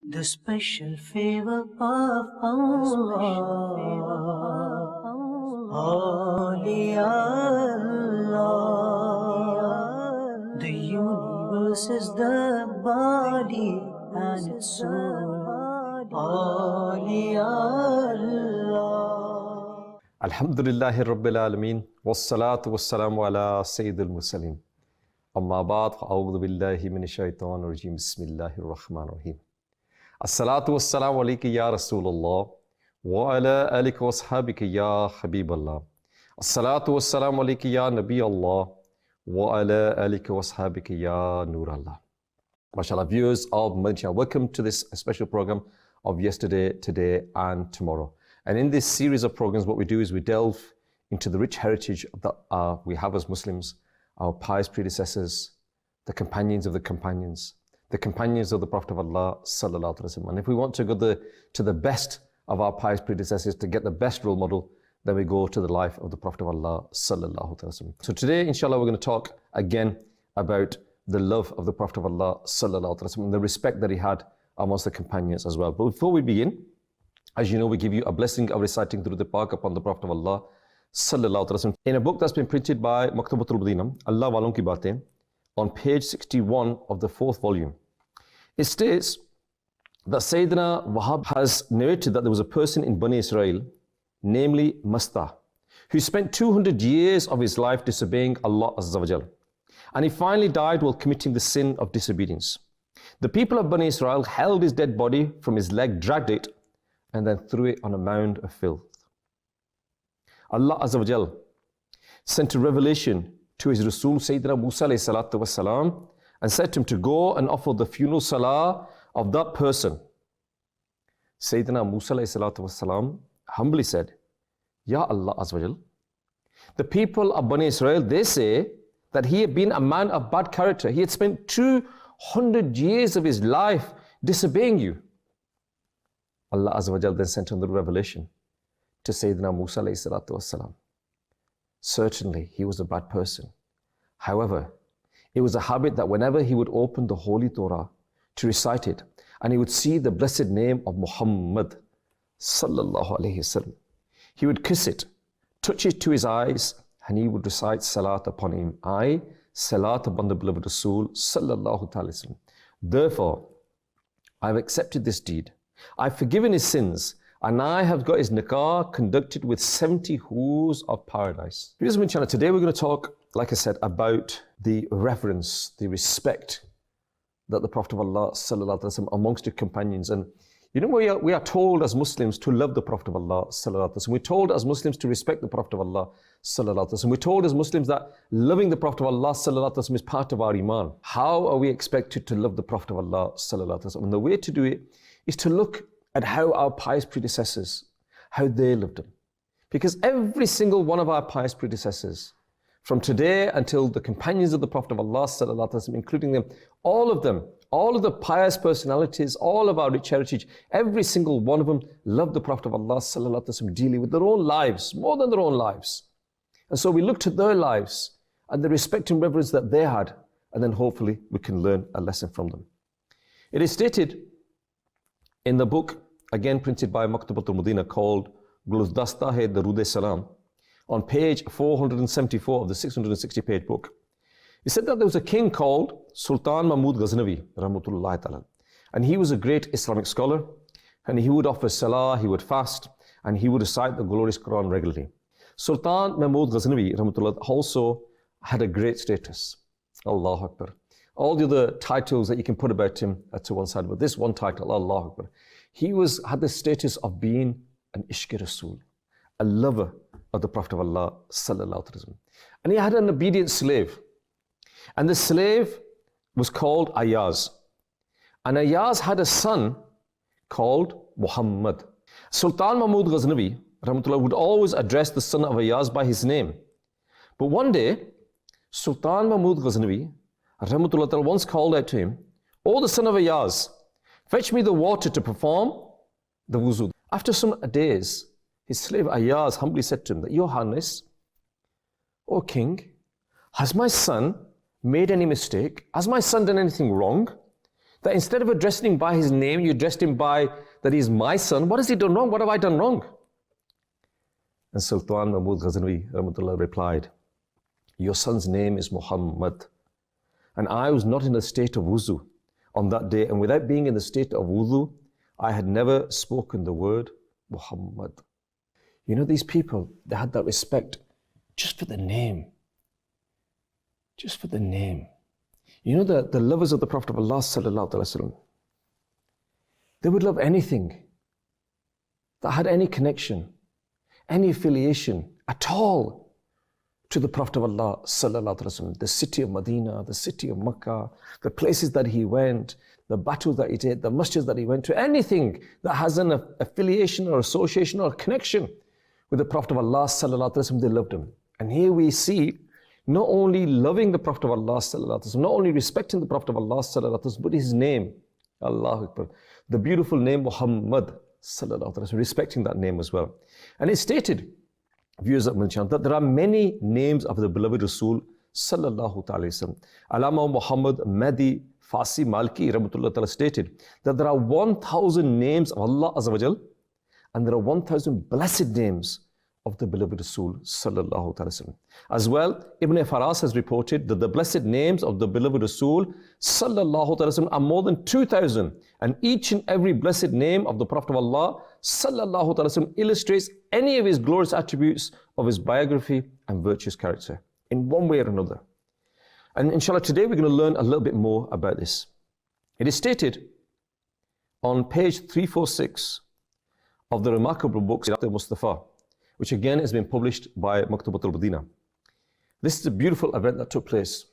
The special favor of Allah. Awliya Allah. The universe is the body and its soul. Awliya Allah. Alhamdulillahi Rabbil Alameen. Wassalatu wassalamu ala Sayyidil Mursaleen. Amma ba'd, fa'awudhu billahi minash shaitanir rajeem. Bismillahir Rahmanir Rahim. As-salatu wassalamu alayka ya Rasulullah wa ala alika wa ashabika ya Habiballah. As-salatu wassalamu alayka ya Nabi Allah wa ala alika wa ashabika ya Nur Allah. MashaAllah, viewers of Madani Channel, welcome to this special program of yesterday, today and tomorrow. And in this series of programs, what we do is we delve into the rich heritage that we have as Muslims, our pious predecessors, the companions of the companions, the companions of the Prophet of Allah sallallahu alaihi wasallam. And if we want to go to the best of our pious predecessors, to get the best role model, then we go to the life of the Prophet of Allah sallallahu alaihi wasallam. So today, inshallah, we're going to talk again about the love of the Prophet of Allah sallallahu alaihi wasallam and the respect that he had amongst the companions as well. But before we begin, as you know, we give you a blessing of reciting through the Park upon the Prophet of Allah sallallahu alaihi wasallam in a book that's been printed by Maktabatul Madina, Allah Walon Ki Baatein, on page 61 of the 4th volume. It states that Sayyidina Wahab has narrated that there was a person in Bani Israel, namely Masta, who spent 200 years of his life disobeying Allah Azza wa Jal. And he finally died while committing the sin of disobedience. The people of Bani Israel held his dead body from his leg, dragged it, and then threw it on a mound of filth. Allah Azza wa Jal sent a revelation to his Rasul Sayyidina Musa alayhi salatu wasalam and said to him to go and offer the funeral salah of that person. Sayyidina Musa alayhi salatu wasalam humbly said, Ya Allah Azza wa Jal, the people of Bani Israel, they say that he had been a man of bad character. He had spent 200 years of his life disobeying you. Allah Azza wa Jal then sent on the revelation to Sayyidina Musa alayhi salatu wasalam. Certainly, he was a bad person. However, it was a habit that whenever he would open the Holy Torah to recite it, and he would see the blessed name of Muhammad sallallahu alayhi wasallam, he would kiss it, touch it to his eyes, and he would recite salat upon him. Salat upon the beloved Rasul sallallahu alayhi wasallam. Therefore, I have accepted this deed. I've forgiven his sins, and I have got his nikah conducted with 70 hoods of paradise. Here's my channel. Today we're going to talk, like I said, about the reverence, the respect that the Prophet of Allah sallallahu alaihi wasallam amongst the companions. And you know, we are told as Muslims to love the Prophet of Allah sallallahu alaihi wasallam. We're told as Muslims to respect the Prophet of Allah sallallahu alaihi wasallam. We're told as Muslims that loving the Prophet of Allah sallallahu alaihi wasallam is part of our iman. How are we expected to love the Prophet of Allah sallallahu alaihi wasallam? And the way to do it is to look at how our pious predecessors, how they loved him. Because every single one of our pious predecessors, from today until the companions of the Prophet of Allah sallallahu alaihi wasallam, including them, all of the pious personalities, all of our rich heritage, every single one of them loved the Prophet of Allah sallallahu alaihi wasallam dearly with their own lives, more than their own lives. And so we look to their lives and the respect and reverence that they had, and then hopefully we can learn a lesson from them. It is stated in the book, again printed by Maktabatul Madina, called Guldasta Hai Darood Salam, on page 474 of the 660-page book. He said that there was a king called Sultan Mahmud Ghaznavi, rahmatullahi ta'ala, and he was a great Islamic scholar, and he would offer salah, he would fast, and he would recite the glorious Quran regularly. Sultan Mahmud Ghaznavi, rahmatullah, also had a great status. Allahu Akbar. All the other titles that you can put about him to one side, but this one title, Allahu Akbar. He had the status of being an Ishq Rasul, a lover of the Prophet of Allah sallallahu alaihi wasallam. And he had an obedient slave. And the slave was called Ayaz. And Ayaz had a son called Muhammad. Sultan Mahmud Ghaznavi, rahmatullah, would always address the son of Ayaz by his name. But one day, Sultan Mahmud Ghaznavi, rahmatullah, once called out to him, "O the son of Ayaz, fetch me the water to perform the wuzu." After some days, his slave Ayaz humbly said to him that, "Your Highness, O king, has my son made any mistake? Has my son done anything wrong That instead of addressing him by his name, you addressed him by that he's my son. What has he done wrong? What have I done wrong? And Sultan Mahmud Ghaznavi Rahmatullah replied, your son's name is Muhammad. And I was not in a state of wuzu on that day. And without being in the state of wuzu, I had never spoken the word Muhammad. You know, these people, they had that respect just for the name. Just for the name. You know, the lovers of the Prophet of Allah sallallahu alaihi wasallam, they would love anything that had any connection, any affiliation at all to the Prophet of Allah sallallahu alaihi wasallam, the city of Medina, the city of Makkah, the places that he went, the battles that he did, the masjids that he went to, anything that has an affiliation or association or connection with the Prophet of Allah sallallahu alaihi wasallam, they loved him. And here we see not only loving the Prophet of Allah sallallahu alaihi wasallam, not only respecting the Prophet of Allah sallallahu alaihi wasallam, but his name, Allahu Akbar, the beautiful name Muhammad sallallahu alaihi wasallam, respecting that name as well. And it's stated, viewers of Madani Channel, that there are many names of the beloved Rasul sallallahu alaihi wasallam. Alama Muhammad Mahdi Fasi Malki Rahmatullah Ta'ala stated that there are 1,000 names of Allah Azza wa Jal, and there are 1,000 blessed names of the beloved Rasul sallallahu alaihi wasallam. As well, Ibn Faras has reported that the blessed names of the beloved Rasul sallallahu alaihi wasallam are more than 2,000, and each and every blessed name of the Prophet of Allah sallallahu alaihi wasallam illustrates any of his glorious attributes of his biography and virtuous character in one way or another. And inshallah, today we're going to learn a little bit more about this. It is stated on page 346 of the remarkable book Sirat al-Mustafa, which again has been published by Maktabat al-Madina. This is a beautiful event that took place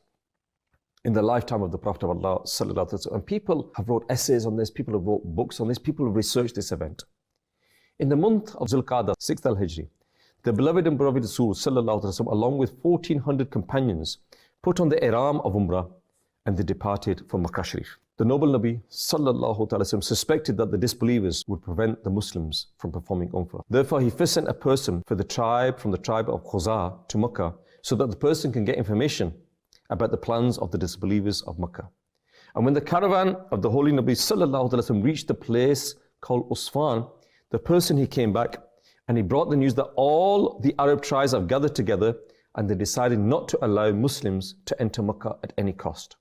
in the lifetime of the Prophet of Allah sallallahu alaihi wasallam. And people have wrote essays on this, people have wrote books on this, people have researched this event. In the month of Zulqa'dah, 6th al-Hijri, the beloved and beloved Rasul sallallahu alaihi wasallam, along with 1,400 companions, put on the ihram of Umrah, and they departed for Makkah Sharif. The noble Nabi sallallahu alaihi wasallam suspected that the disbelievers would prevent the Muslims from performing Umrah. Therefore, he first sent a person from the tribe of Khuzā to Makkah, so that the person can get information about the plans of the disbelievers of Makkah. And when the caravan of the Holy Nabi sallallahu alaihi wasallam reached the place called Usfan, the person he came back and he brought the news that all the Arab tribes have gathered together, and they decided not to allow Muslims to enter Makkah at any cost.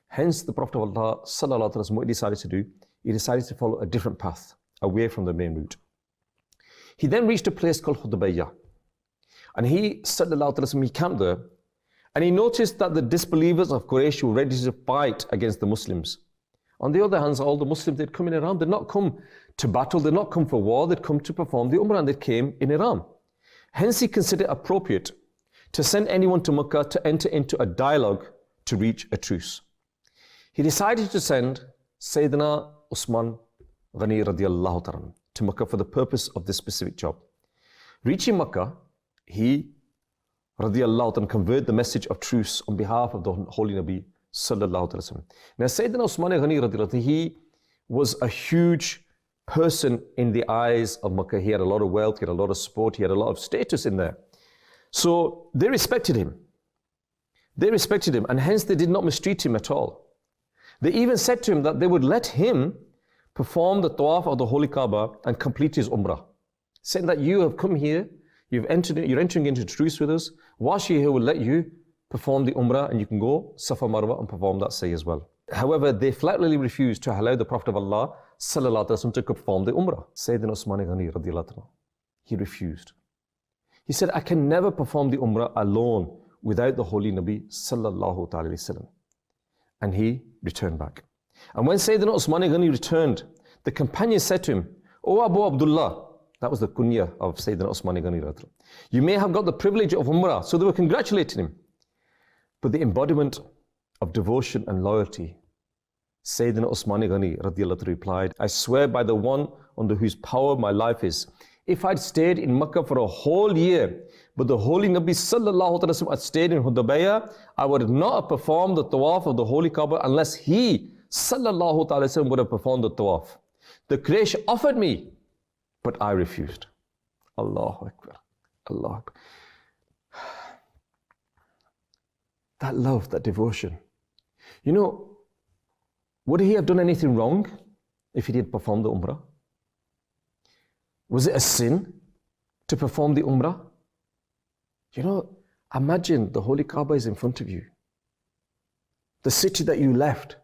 Hence, the Prophet of Allah sallallahu alaihi wasallam, what he decided to do, he decided to follow a different path away from the main route. He then reached a place called Hudaybiyah, and he sallallahu alaihi wasallam, he camped there, and he noticed that the disbelievers of Quraysh were ready to fight against the Muslims. On the other hand, all the Muslims, they'd come in Ihram. They'd not come to battle, they'd not come for war, they'd come to perform the Umrah, and they came in Ihram. Hence, he considered appropriate to send anyone to Makkah to enter into a dialogue to reach a truce. He decided to send Sayyidina Usman Ghani radiallahu ta'ala to Makkah for the purpose of this specific job. Reaching Makkah, he radiallahu ta'ala conveyed the message of truce on behalf of the Holy Nabi sallallahu alaihi wasallam. Now, Sayyidina Usman Ghani radiallahu ta'ala, he was a huge person in the eyes of Makkah. He had a lot of wealth, he had a lot of support, he had a lot of status in there. So they respected him. They respected him, and hence they did not mistreat him at all. They even said to him that they would let him perform the tawaf of the Holy Kaaba and complete his Umrah, saying that you have come here, you're entering into truce with us. Whilst you're here, we'll let you perform the Umrah, and you can go Safa Marwa and perform that say as well. However, they flatly refused to allow the Prophet of Allah sallallahu alaihi wasallam to perform the Umrah. Sayyidina Usman Ghani radiallahu anhu, he refused. He said, I can never perform the Umrah alone without the Holy Nabi sallallahu alaihi wasallam. And he returned back. And when Sayyidina Usman Ghani returned, the companions said to him, O Abu Abdullah, that was the kunya of Sayyidina Usman Ghani, you may have got the privilege of Umrah. So they were congratulating him. But the embodiment of devotion and loyalty, Sayyidina Usman Ghani radiallahu replied, I swear by the one under whose power my life is, if I'd stayed in Makkah for a whole year, but the Holy Nabi sallallahu alaihi wasallam had stayed in Hudaybiyah, I would not have performed the tawaf of the Holy Kaaba unless he sallallahu alaihi wasallam would have performed the tawaf. The Quraysh offered me, but I refused. Allahu Akbar. Allahu Akbar. That love, that devotion. You know, Would he have done anything wrong if he did perform the Umrah? Was it a sin to perform the Umrah? You know, imagine the Holy Kaaba is in front of you. The city that you left,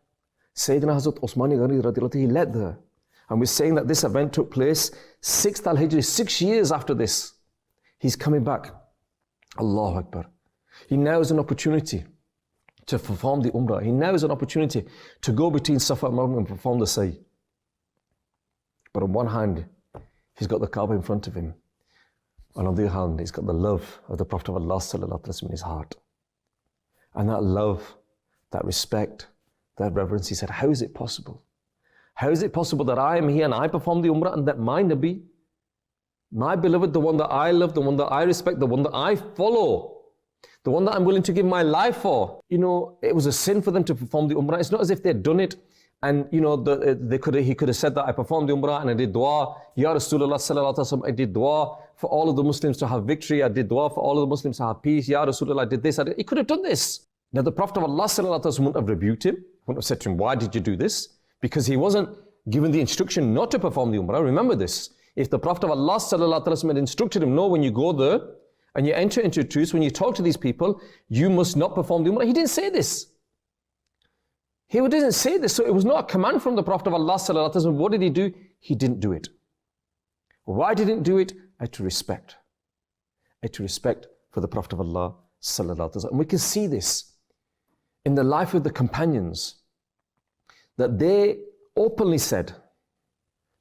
Sayyidina Hazrat Osmani Ghani radiallahu anhu, he led there. And we're saying that this event took place 6th al-Hijri, 6 years after this. He's coming back. Allahu Akbar. He now has an opportunity to perform the Umrah. He now has an opportunity to go between Safa and Marwa and perform the Sa'i. But on one hand, he's got the Kaaba in front of him. And on the other hand, he's got the love of the Prophet of Allah sallallahu alaihi wasallam in his heart. And that love, that respect, that reverence, he said, how is it possible? How is it possible that I am here and I perform the Umrah and that my Nabi, my beloved, the one that I love, the one that I respect, the one that I follow, the one that I'm willing to give my life for, you know, it was a sin for them to perform the Umrah. It's not as if they'd done it and, you know, he could have said that I performed the Umrah and I did dua, Ya Rasulullah sallallahu alaihi wasallam, I did dua for all of the Muslims to have victory, I did dua for all of the Muslims to have peace, Ya Rasulullah, I did this, he could have done this. Now the Prophet of Allah sallallahu alaihi wasallam wouldn't have rebuked him, wouldn't have said to him, why did you do this? Because he wasn't given the instruction not to perform the Umrah. Remember this. If the Prophet of Allah sallallahu alaihi wasallam had instructed him, no, when you go there and you enter into truth, when you talk to these people, you must not perform the Umrah. He didn't say this. He didn't say this. So it was not a command from the Prophet of Allah sallallahu alaihi wasallam. What did he do? He didn't do it. Why didn't he do it? Out of respect. Out of respect for the Prophet of Allah sallallahu alaihi wasallam. And we can see this in the life of the companions, that they openly said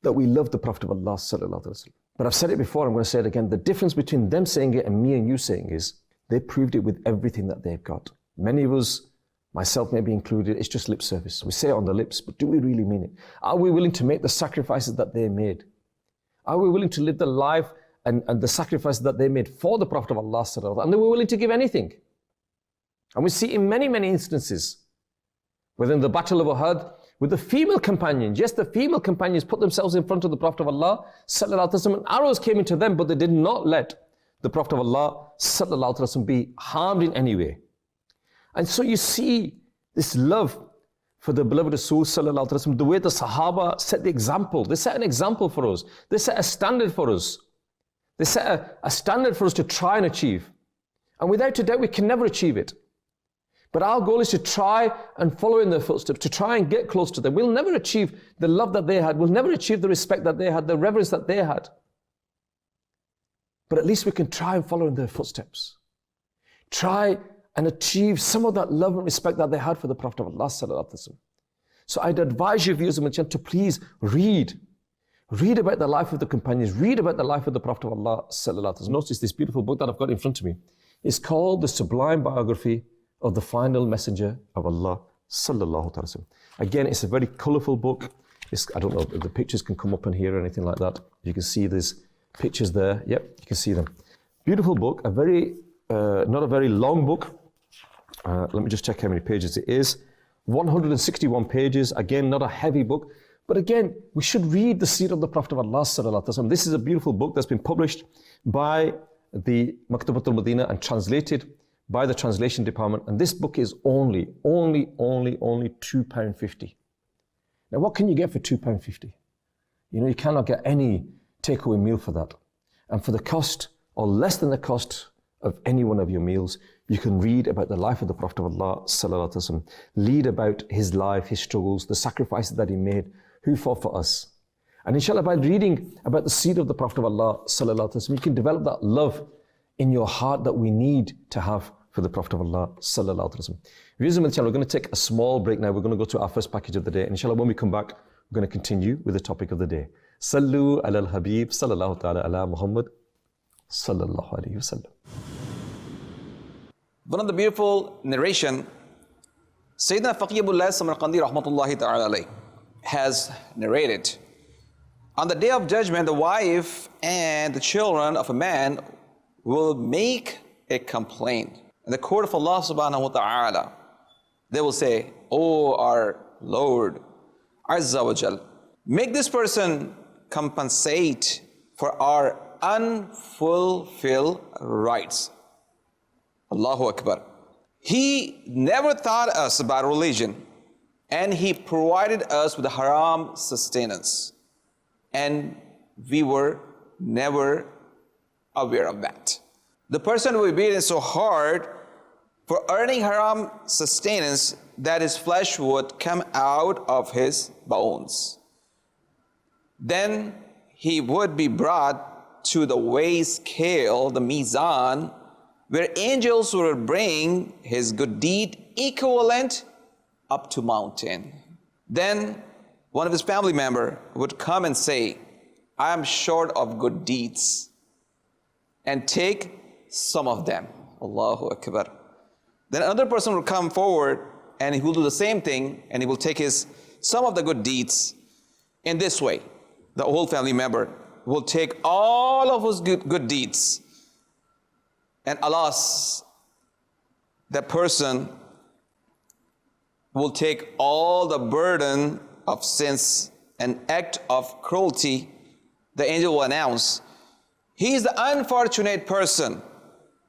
that we love the Prophet of Allah sallallahu alaihi wasallam. But I've said it before, I'm going to say it again. The difference between them saying it and me and you saying is they proved it with everything that they've got. Many of us, myself maybe included, it's just lip service. We say it on the lips, but do we really mean it? Are we willing to make the sacrifices that they made? Are we willing to live the life and the sacrifices that they made for the Prophet of Allah sallallahu alaihi wasallam? And they were willing to give anything. And we see in many, many instances, within the Battle of Uhud, with the female companions. Yes, the female companions put themselves in front of the Prophet of Allah sallallahu alaihi wasallam, and arrows came into them, but they did not let the Prophet of Allah sallallahu alaihi wasallam be harmed in any way. And so you see this love for the beloved Rasul sallallahu alaihi wasallam, the way the Sahaba set the example. They set an example for us. They set a standard for us. They set a standard for us to try and achieve. And without a doubt, we can never achieve it. But our goal is to try and follow in their footsteps, to try and get close to them. We'll never achieve the love that they had. We'll never achieve the respect that they had, the reverence that they had. But at least we can try and follow in their footsteps. Try and achieve some of that love and respect that they had for the Prophet of Allah sallallahu alaihi wasallam. So I'd advise you, viewers of my channel, to please read. Read about the life of the companions. Read about the life of the Prophet of Allah sallallahu alaihi wasallam. Notice this beautiful book that I've got in front of me. It's called The Sublime Biography of the Final Messenger of Allah sallallahu alaihi wasallam. Again, it's a very colourful book. I don't know if the pictures can come up in here or anything like that. You can see there's pictures there. Yep, you can see them. Beautiful book, not a very long book. Let me just check how many pages it is. 161 pages. Again, not a heavy book. But again, we should read the Seerah of the Prophet of Allah sallallahu alaihi wasallam. This is a beautiful book that's been published by the Maktabat al-Madina and translated by the translation department. And this book is only £2.50. Now, what can you get for £2.50? You know, you cannot get any takeaway meal for that. And for the cost, or less than the cost of any one of your meals, you can read about the life of the Prophet of Allah sallallahu alaihi wasallam, read about his life, his struggles, the sacrifices that he made, who fought for us. And inshallah, by reading about the seed of the Prophet of Allah sallallahu alaihi wasallam, you can develop that love in your heart that we need to have for the Prophet of Allah sallallahu alaihi wasallam. Viewers of the channel, we're going to take a small break now. We're going to go to our first package of the day. And inshallah, when we come back, we're going to continue with the topic of the day. Sallu ala al-Habib sallallahu ta'ala ala Muhammad sallallahu alaihi wasallam. One of the beautiful narration, Sayyidina Faqihullah Samarqandi rahmatullahi ta'ala alayh has narrated, on the day of judgment, the wife and the children of a man will make a complaint in the court of Allah subhanahu wa ta'ala. They will say, "Oh, our Lord, Azza wa Jal, make this person compensate for our unfulfilled rights." Allahu Akbar. He never taught us about religion. and He provided us with haram sustenance, and we were never aware of that. The person will be beaten so hard for earning haram sustenance that his flesh would come out of his bones. Then he would be brought to the weigh scale, the mizan, where angels would bring his good deed equivalent up to mountain. Then one of his family member would come and say, I am short of good deeds, and take some of them. Allahu Akbar. Then another person will come forward and he will do the same thing, and he will take some of the good deeds. In this way, the whole family member will take all of his good deeds, and alas, that person will take all the burden of sins and act of cruelty. The angel will announce, he is the unfortunate person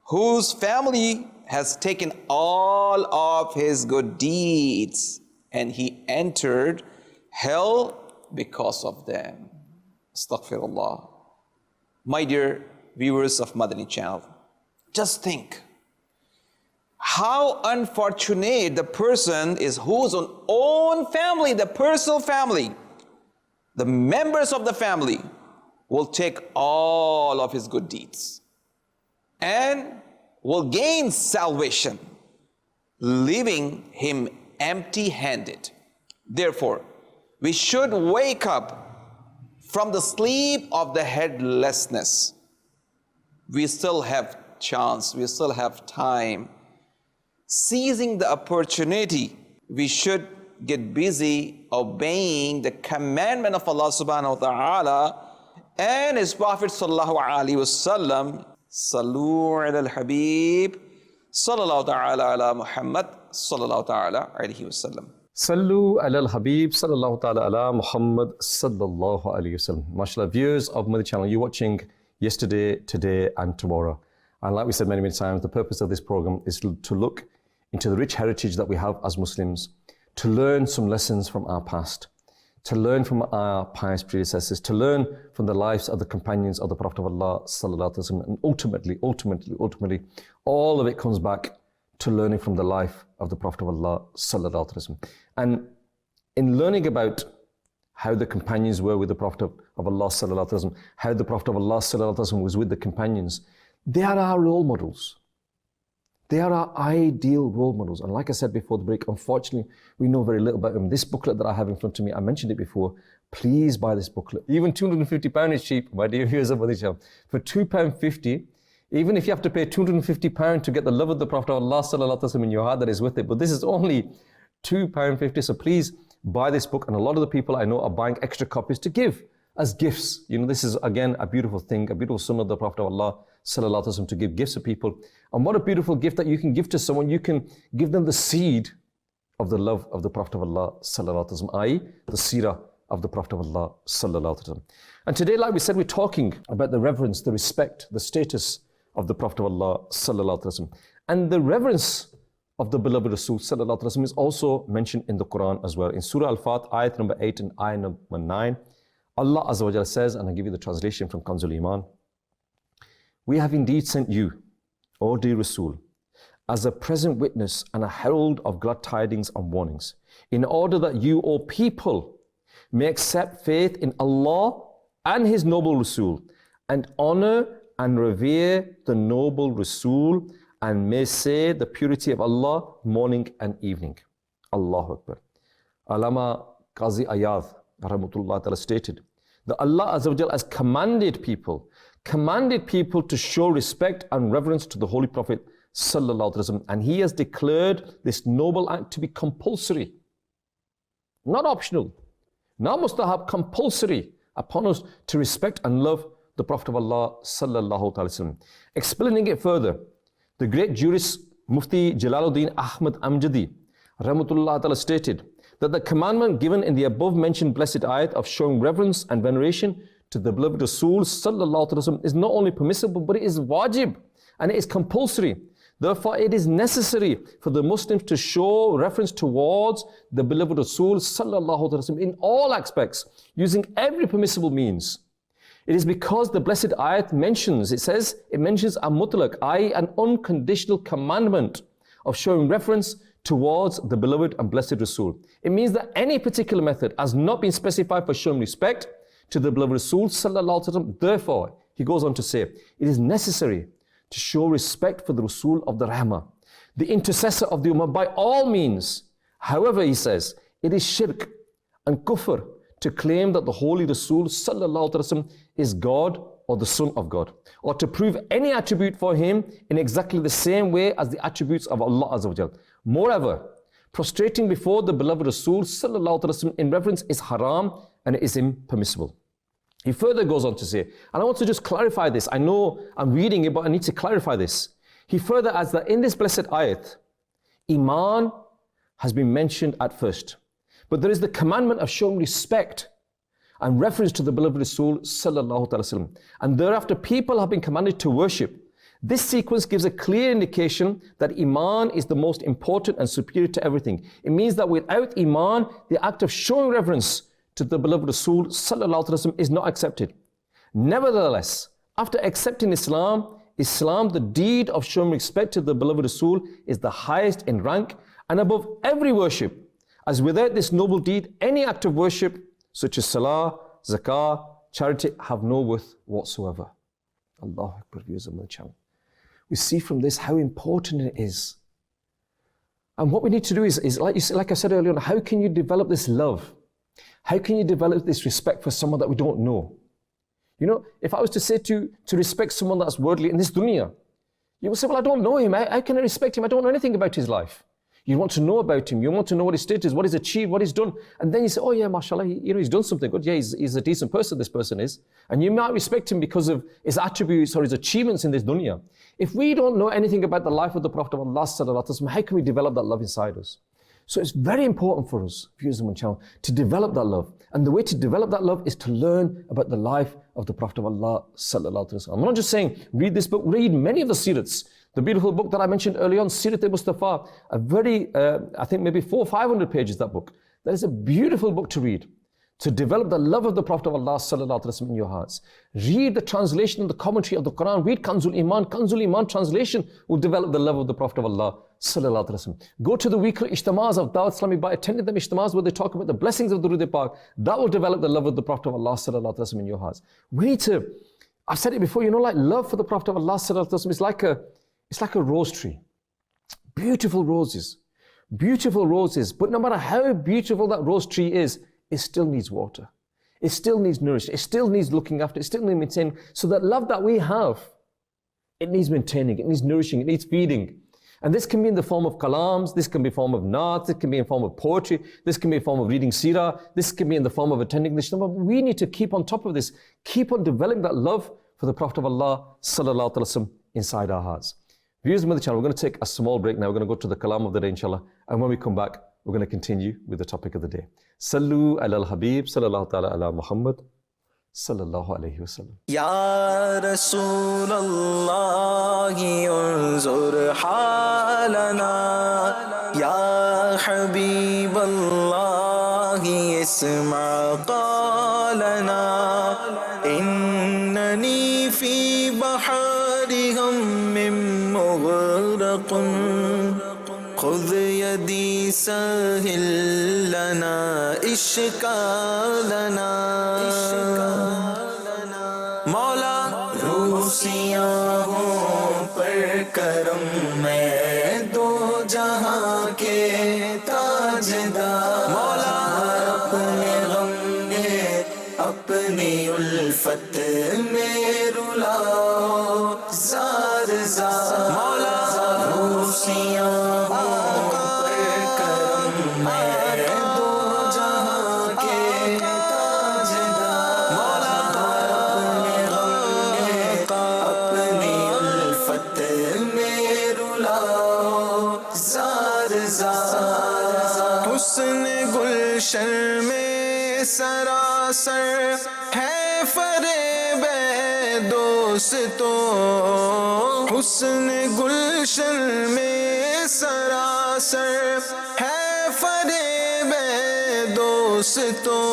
whose family has taken all of his good deeds, and he entered hell because of them. Astaghfirullah. My dear viewers of Madani Channel, just think how unfortunate the person is whose own family, the personal family, the members of the family will take all of his good deeds and will gain salvation, leaving him empty-handed. Therefore, we should wake up from the sleep of the headlessness. We still have chance, we still have time. Seizing the opportunity, we should get busy obeying the commandment of Allah subhanahu wa ta'ala and His Prophet sallallahu alaihi wasallam. Sallu ala al-Habib sallallahu ta'ala ala Muhammad sallallahu ta'ala alaihi wasallam. Sallu ala al-Habib sallallahu ta'ala ala Muhammad sallallahu alayhi wasallam. MashaAllah, viewers of Madani Channel, you're watching yesterday, today and tomorrow. And like we said many times, the purpose of this program is to look into the rich heritage that we have as Muslims, to learn some lessons from our past, to learn from our pious predecessors, to learn from the lives of the companions of the Prophet of Allah sallallahu alaihi wasallam, and ultimately, all of it comes back to learning from the life of the Prophet of Allah sallallahu alaihi wasallam. And in learning about how the companions were with the Prophet of Allah sallallahu alaihi wasallam, how the Prophet of Allah sallallahu alaihi wasallam was with the companions, they are our role models. They are our ideal role models. And like I said before the break, unfortunately, we know very little about them. This booklet that I have in front of me, I mentioned it before, please buy this booklet. Even £250 is cheap, my dear viewers of Madani Channel. For £2.50, even if you have to pay £250 to get the love of the Prophet of Allah sallallahu alaihi wasallam in your heart, that is worth it. But this is only £2.50. So please buy this book. And a lot of the people I know are buying extra copies to give as gifts. You know, this is again a beautiful thing, a beautiful sunnah of the Prophet of Allah sallallahu alaihi wasallam, to give gifts to people. And what a beautiful gift that you can give to someone. You can give them the seed of the love of the Prophet of Allah sallallahu alaihi wasallam, i.e. the seerah of the Prophet of Allah sallallahu alaihi wasallam. And today, like we said, we're talking about the reverence, the respect, the status of the Prophet of Allah sallallahu alaihi wasallam. And the reverence of the beloved Rasul sallallahu alaihi wasallam is also mentioned in the Quran as well. In Surah Al-Fat, ayat number 8 and ayat number 9, Allah Azza wa Jalla says, and I'll give you the translation from Kanzul Iman, we have indeed sent you, O dear Rasul, as a present witness and a herald of glad tidings and warnings, in order that you, O people, may accept faith in Allah and His noble Rasul, and honor and revere the noble Rasul, and may say the purity of Allah morning and evening. Allahu Akbar. Allama Qazi Ayad rahmatullah ta'ala stated that Allah Azza wa Jalla has commanded people to show respect and reverence to the Holy Prophet sallallahu alaihi wasallam, and He has declared this noble act to be compulsory, not optional, not mustahab, compulsory upon us to respect and love the Prophet of Allah sallallahu alaihi wasallam. Explaining it further, the great jurist Mufti Jalaluddin Ahmad Amjadi rahmatullah ta'ala stated that the commandment given in the above mentioned blessed ayat of showing reverence and veneration to the beloved Rasul sallallahu alaihi wasallam is not only permissible, but it is wajib and it is compulsory. Therefore, it is necessary for the Muslims to show reference towards the beloved Rasul sallallahu alaihi wasallam in all aspects, using every permissible means. It is because the blessed ayat mentions, it mentions a mutlaq, i.e. an unconditional commandment of showing reference towards the beloved and blessed Rasul. It means that any particular method has not been specified for showing respect to the beloved Rasul sallallahu alaihi wasallam. Therefore, he goes on to say, it is necessary to show respect for the Rasul of the Rahmah, the intercessor of the Ummah, by all means. However, he says, it is shirk and kufr to claim that the Holy Rasul sallallahu alaihi wasallam is God or the Son of God, or to prove any attribute for him in exactly the same way as the attributes of Allah Azza wa Jal. Moreover, prostrating before the beloved Rasul sallallahu alaihi wasallam in reverence is haram and it is impermissible. He further goes on to say, and I want to just clarify this. I know I'm reading it, but I need to clarify this. He further adds that in this blessed ayat, Iman has been mentioned at first. But there is the commandment of showing respect and reference to the beloved Rasul sallallahu alaihi wasallam. And thereafter, people have been commanded to worship. This sequence gives a clear indication that Iman is the most important and superior to everything. It means that without Iman, the act of showing reverence to the beloved Rasul sallallahu alaihi wasallam is not accepted. Nevertheless, after accepting Islam, the deed of showing respect to the beloved Rasul, is the highest in rank and above every worship. As without this noble deed, any act of worship, such as salah, zakah, charity, have no worth whatsoever. Allahu Akbar, viewers of my channel. We see from this how important it is. And what we need to do is like I said earlier on, how can you develop this love? How can you develop this respect for someone that we don't know? You know, if I was to say to respect someone that's worldly in this dunya, you will say, well, I don't know him. How can I respect him? I don't know anything about his life. You want to know about him. You want to know what his status is, what he's achieved, what he's done. And then you say, oh yeah, mashallah, he's done something good. Yeah, he's a decent person, this person is. And you might respect him because of his attributes or his achievements in this dunya. If we don't know anything about the life of the Prophet of Allah sallallahu alaihi wasallam, how can we develop that love inside us? So it's very important for us, viewers of my channel, to develop that love. And the way to develop that love is to learn about the life of the Prophet of Allah sallallahu alaihi wasallam. I'm not just saying read this book, read many of the seerats. The beautiful book that I mentioned earlier on, Sirat al-Mustafa, a very, I think maybe 400 or 500 pages, that book. That is a beautiful book to read, to develop the love of the Prophet of Allah sallallahu alaihi wasallam in your hearts. Read the translation and the commentary of the Quran. Read Kanzul Iman. Kanzul Iman translation will develop the love of the Prophet of Allah sallallahu alaihi wasallam. Go to the weekly ijtimās of Dawat Islami, by attending them ijtimās where they talk about the blessings of Durud Pak. That will develop the love of the Prophet of Allah sallallahu alaihi wasallam in your hearts. We need to, I've said it before, you know, like love for the Prophet of Allah sallallahu alaihi wasallam is like a rose tree. Beautiful roses. Beautiful roses. But no matter how beautiful that rose tree is, it still needs water. It still needs nourishment. It still needs looking after. It still needs maintaining. So that love that we have, it needs maintaining. It needs nourishing. It needs feeding. And this can be in the form of kalams. This can be in the form of naat. This can be in the form of poetry. This can be in the form of reading seerah. This can be in the form of attending the ijtima. We need to keep on top of this. Keep on developing that love for the Prophet of Allah sallallahu alaihi wasallam inside our hearts. Viewers of the channel, we're going to take a small break now. We're going to go to the kalam of the day, inshallah. And when we come back, we're going to continue with the topic of the day. Sallu ala al-Habib, sallallahu ta'ala ala Muhammad, sallallahu alayhi wa sallam. Ya Rasulallah, unzur halana. Ya Habiballah, isma qalana. Innani fi bahari hammin مغرق خذ يدي سهل لنا إشكالنا मौला रूसियाहों पर करम में दो जहां के ताजदार मौला अपने गम में अपनी उल्फत में रुलाओ जार जार मौला रूसियाहों पर करम में दो जहां के ताजदार मौला अपने गम में अपनी उल्फत में रुलाओ जार जार हुस्न गुलशन में सरासर ہے فریب دوستوں، حسن گلشن میں سراسر ہے فریب دوستوں،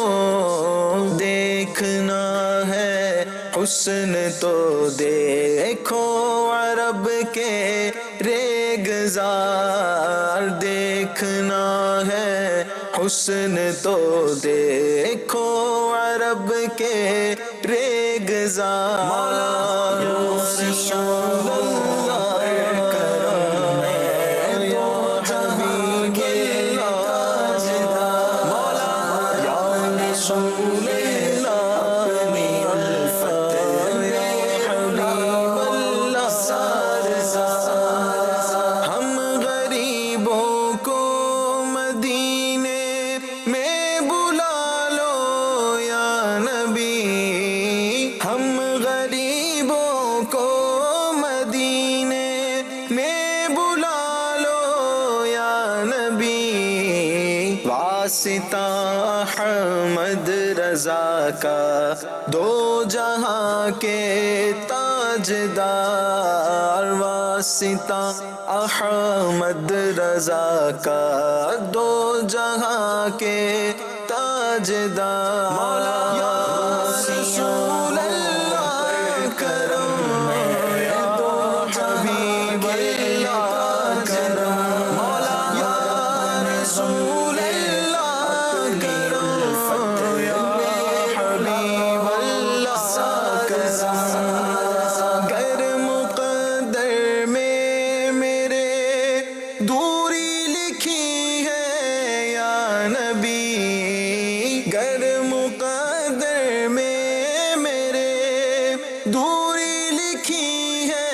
دیکھنا ہے حسن تو دیکھو عرب کے ریگزار، دیکھنا ہے حسن تو دیکھو عرب کے ریگزار، رسول اللہ کرم ہے یا حبیب اللہ مولا یا رسول اللہ اپنی الفت میں حبیب اللہ ہم غریبوں کو مدینے میں بلا لو یا نبی، ہم غریبوں کو مدینے میں بلا لو یا نبی، واسطہ احمد رضا کا دو جہاں کے تاجدار، واسطہ احمد رضا کا دو جہاں کے تاجدار، مولا یا رسول اللہ کرم ہے تو حبیب اللہ کرم، مولا یا رسول اللہ کرم یا حبیب اللہ کرم، گر مقدر میں میرے دوری لکھی ہے یا نبی، گر مقدر میں میرے دوری لکھی ہے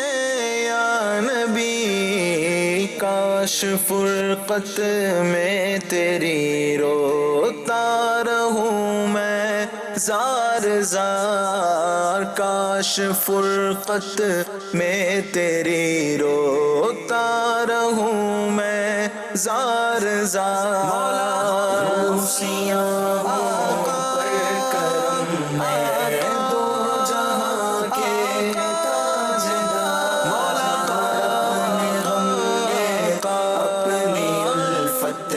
یا نبی، کاش فرقت میں تیری روتا رہوں میں زار زار، کاش فرقت میں تیری روتا رہوں میں زار زار، روسیاں پر کرم ہے دو جہاں کے تاجدار، مولا اپنے غم کا اپنی الفت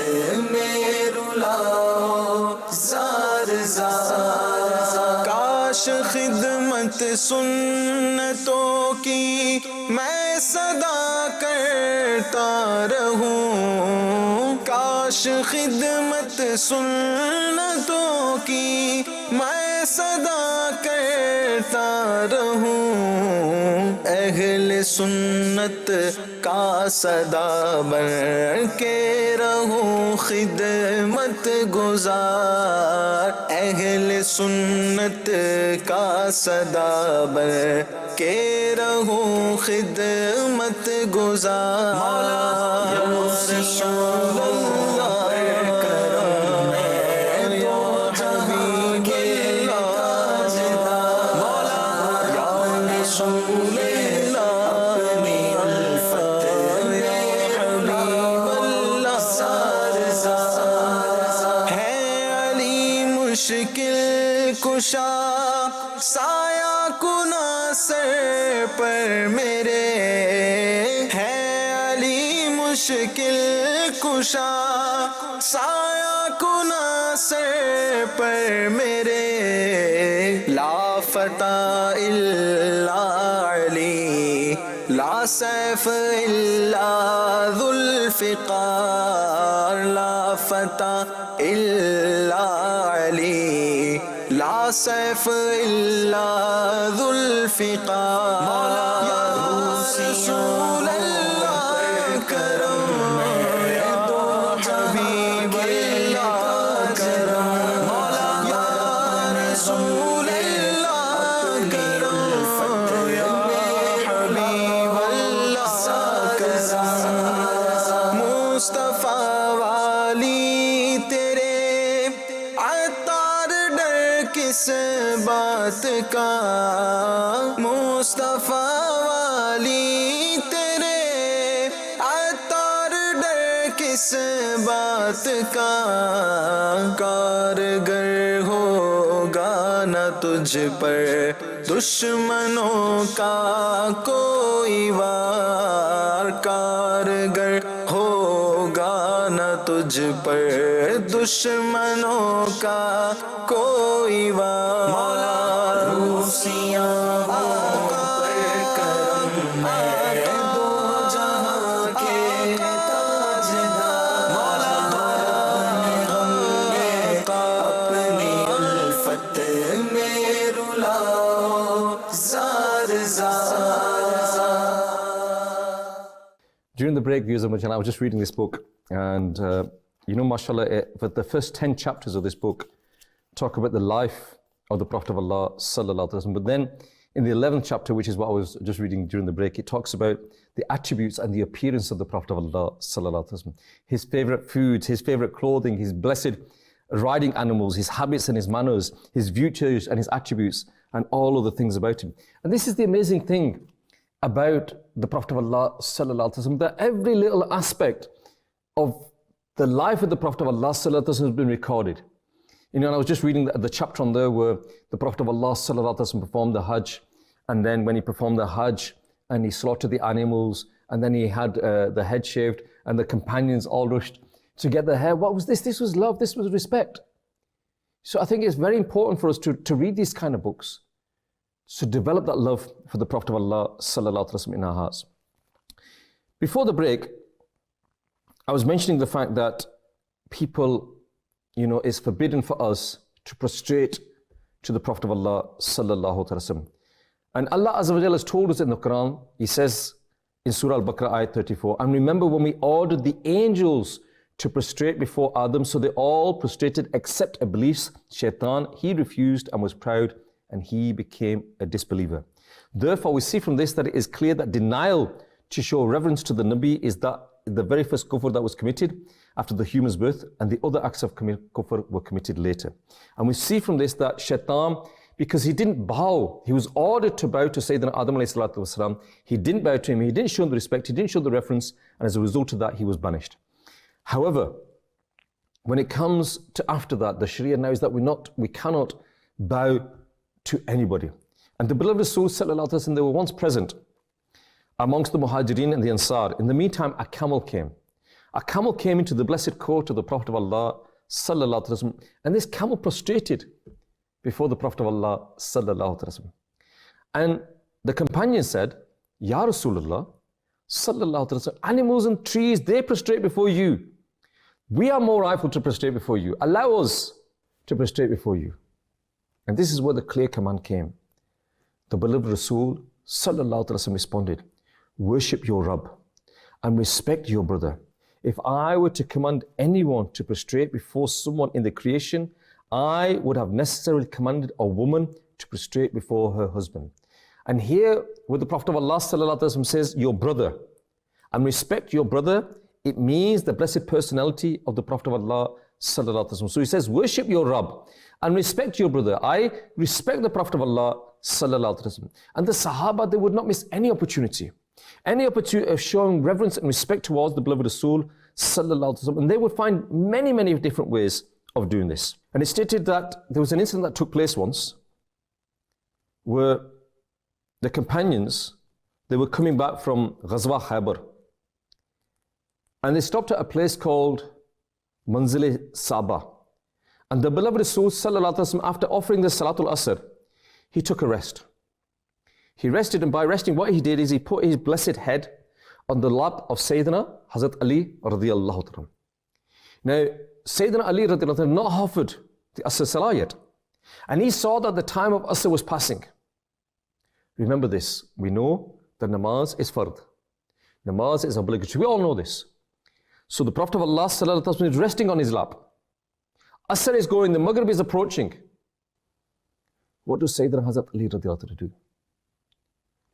میں رلاؤ زار زار، کاش خدمت سنتوں کی میں صدا کرتا رہوں، کاش خدمت سنتوں کی میں صدا کرتا رہوں، اہل سنت کا صدا بن کے رہوں خدمت گزار، اہل سنت کا صدا بن کے رہوں خدمت گزار، مولا یا رسول اللہ کرم ہے یا حبیب اللہ مولا یا رسول اللہ اپنی الفت میں حبیب اللہ ہے علی مشکل کشا سایہ کنا سر پر میرے، ہے علی مشکل کشا سایہ کنا سر پر میرے، لا فتح الا علی لا سیف الا ذو الفقار، لا فتح الا علی لا سیف الا ذو الفقار، مولا یا رسول اللہ کرم ہے تو حبیب اللہ کرم، مولا یا رسول اللہ کرم یا حبیب اللہ کرم، مصطفیٰ والی تیرے عطار ڈر کس بات کا، مصطفیٰ والی تیرے عطار ڈر کس بات کا، کارگر ہوگا न तुझ पर दुश्मनों का कोई वार, कारगर होगा न तुझ पर दुश्मनों का कोई वार। मौला रूसियाँ During the break, viewers of my channel, I was just reading this book, and mashallah, for the first 10 chapters of this book talk about the life of the Prophet of Allah sallallahu alaihi wasallam. But then in the 11th chapter, which is what I was just reading during the break, it talks about the attributes and the appearance of the Prophet of Allah sallallahu alaihi wasallam. His favorite foods, his favorite clothing, his blessed riding animals, his habits and his manners, his virtues and his attributes, and all of the things about him. And this is the amazing thing about the Prophet of Allah sallallahu alaihi wasallam, that every little aspect of the life of the Prophet of Allah sallallahu alaihi wasallam has been recorded. And I was just reading the chapter on there where the Prophet of Allah sallallahu alaihi wasallam performed the Hajj, and then when he performed the Hajj and he slaughtered the animals, and then he had the head shaved, and the companions all rushed to get the hair. What was this? This was love, this was respect. So I think it's very important for us to read these kind of books, to develop that love for the Prophet of Allah sallallahu alaihi wasallam in our hearts. Before the break, I was mentioning the fact that people, it's forbidden for us to prostrate to the Prophet of Allah sallallahu alaihi wasallam. And Allah Azza wa Jalla has told us in the Quran, He says in Surah Al-Baqarah ayat 34, and remember when we ordered the angels to prostrate before Adam, so they all prostrated except Iblis, Shaitan. He refused and was proud, and he became a disbeliever. Therefore, we see from this that it is clear that denial to show reverence to the Nabi is that the very first kufr that was committed after the human's birth, and the other acts of kufr were committed later. And we see from this that Shaitan, because he didn't bow, he was ordered to bow to Sayyidina Adam alayhi salatu wasalam. He didn't bow to him, he didn't show him the respect, he didn't show the reference, and as a result of that, he was banished. However, when it comes to after that, the Sharia now is that we cannot bow to anybody. And the beloved Rasul sallallahu alaihi wasallam, they were once present amongst the Muhajirin and the Ansar. In the meantime, a camel came. A camel came into the blessed court of the Prophet of Allah sallallahu alaihi wasallam, and this camel prostrated before the Prophet of Allah sallallahu alaihi wasallam. And the companion said, Ya Rasulullah sallallahu alaihi wasallam, animals and trees, they prostrate before you. We are more rightful to prostrate before you. Allow us to prostrate before you. And this is where the clear command came. The beloved Rasul sallallahu alaihi wasallam responded, worship your Rabb and respect your brother. If I were to command anyone to prostrate before someone in the creation, I would have necessarily commanded a woman to prostrate before her husband. And here, where the Prophet of Allah sallallahu alaihi wasallam says, your brother, and respect your brother, it means the blessed personality of the Prophet of Allah sallallahu alaihi wasallam. So he says, worship your Rabb and respect your brother. I respect the Prophet of Allah sallallahu alaihi wasallam. And the Sahaba, they would not miss any opportunity of showing reverence and respect towards the beloved Rasul sallallahu alaihi wasallam. And they would find many, many different ways of doing this. And it stated that there was an incident that took place once where the companions, they were coming back from Ghazwa Khaybar, and they stopped at a place called Manzil Saba. And the beloved Rasul sallallahu alaihi wasallam, after offering the Salatul Asr, he took a rest. He rested, and by resting, what he did is he put his blessed head on the lap of Sayyidina Hazrat Ali radiyallahu ta'ala. Now, Sayyidina Ali radiyallahu ta'ala not offered the Asr Salah yet, and he saw that the time of Asr was passing. Remember this, we know that namaz is fard. Namaz is obligatory, we all know this. So the Prophet of Allah sallallahu alaihi wasallam is resting on his lap. Asr is going, the Maghrib is approaching. What does Sayyidina Hazrat Ali radiyallahu ta'ala do?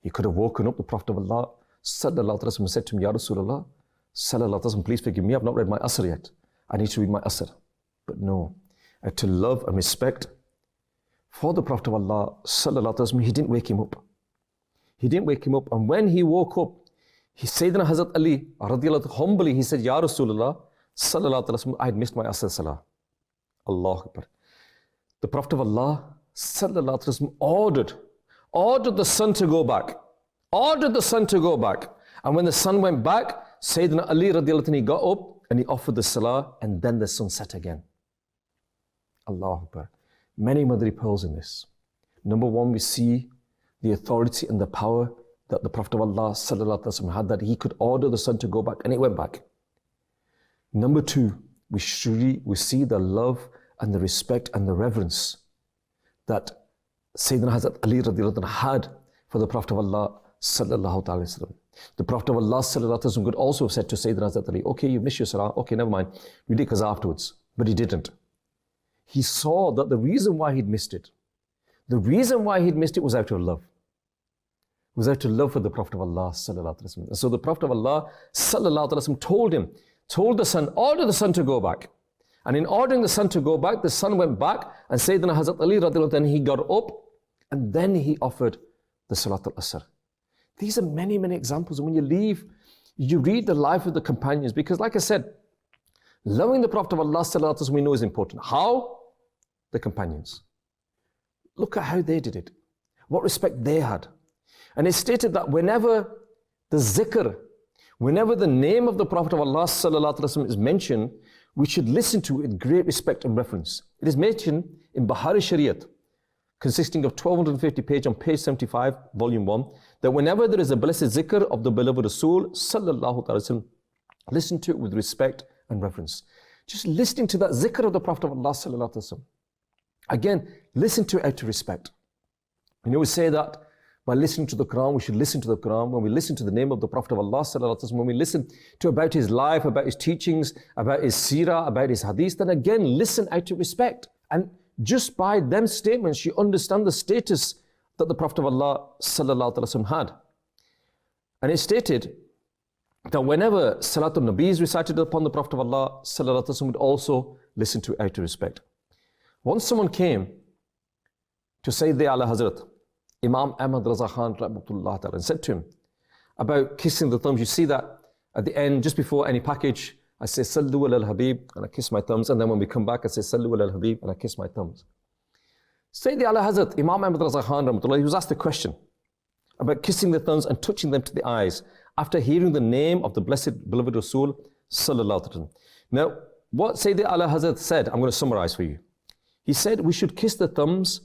He could have woken up the Prophet of Allah sallallahu alaihi wasallam and said to him, Ya Rasulullah sallallahu alaihi wasallam, please forgive me, I've not read my Asr yet. I need to read my Asr. But no, to love and respect for the Prophet of Allah sallallahu alaihi wasallam, he didn't wake him up. He didn't wake him up. And when he woke up, Sayyidina Hazrat Ali radiyallahu humbly, he said, Ya Rasulullah sallallahu alaihi wasallam, I had missed my Asr Salah. Allahu Akbar. The Prophet of Allah sallallahu alaihi wasallam ordered the sun to go back. Ordered the sun to go back. And when the sun went back, Sayyidina Ali radiallahu anhu got up and he offered the salah, and then the sun set again. Allahu Akbar. Many Madani pearls in this. Number one, we see the authority and the power that the Prophet of Allah sallallahu alaihi wasallam had, that he could order the sun to go back, and it went back. Number two, we see the love and the respect and the reverence that Sayyidina Hazrat Ali radiallahu anhu had for the Prophet of Allah sallallahu alaihi wasallam. The Prophet of Allah sallallahu alaihi wasallam could also have said to Sayyidina Hazrat Ali, okay, you missed your salah, okay, never mind, we did qazā afterwards. But he didn't. He saw that the reason why he'd missed it, was out of love. It was out of love for the Prophet of Allah sallallahu alaihi wasallam. And so the Prophet of Allah sallallahu alaihi wasallam told the sun, order the sun to go back. And in ordering the sun to go back, the sun went back, and Sayyidina Hazrat Ali radiallahu anhu, he got up, and then he offered the Salat al-Asr. These are many, many examples. And when you leave, you read the life of the companions, because like I said, loving the Prophet of Allah sallallahu alaihi wasallam we know is important. How? The companions. Look at how they did it. What respect they had. And it stated that whenever the zikr, whenever the name of the Prophet of Allah sallallahu alaihi wasallam is mentioned, we should listen to it with great respect and reverence. It is mentioned in Bahari Shariat, consisting of 1250 pages on page 75, volume 1, that whenever there is a blessed zikr of the beloved Rasul sallallahu alaihi wasallam, listen to it with respect and reverence. Just listening to that zikr of the Prophet of Allah sallallahu alaihi wasallam. Again, listen to it out of respect. You know, we say that by listening to the Quran, we should listen to the Quran. When we listen to the name of the Prophet of Allah sallallahu alaihi wasallam, when we listen to about his life, about his teachings, about his seerah, about his hadith, then again, listen out of respect. And just by them statements, you understand the status that the Prophet of Allah sallallahu alaihi wasallam had. And it stated that whenever Salatul Nabi is recited upon the Prophet of Allah sallallahu alaihi wasallam, would also listen to it out of respect. Once someone came to Sayyidi Ala Hazrat, Imam Ahmad Raza Khan rahmatullah ta'ala, and said to him about kissing the thumbs. You see that at the end, just before any package, I say Sallu ala al-Habib, and I kiss my thumbs, and then when we come back, I say Sallu ala al-Habib, and I kiss my thumbs. Sayyidi Ala Hazrat, Imam Ahmad Raza Khan rahmatullah, he was asked a question about kissing the thumbs and touching them to the eyes after hearing the name of the blessed beloved Rasul sallallahu alaihi wasallam. Now, what Sayyidi Ala Hazrat said, I'm going to summarize for you. He said we should kiss the thumbs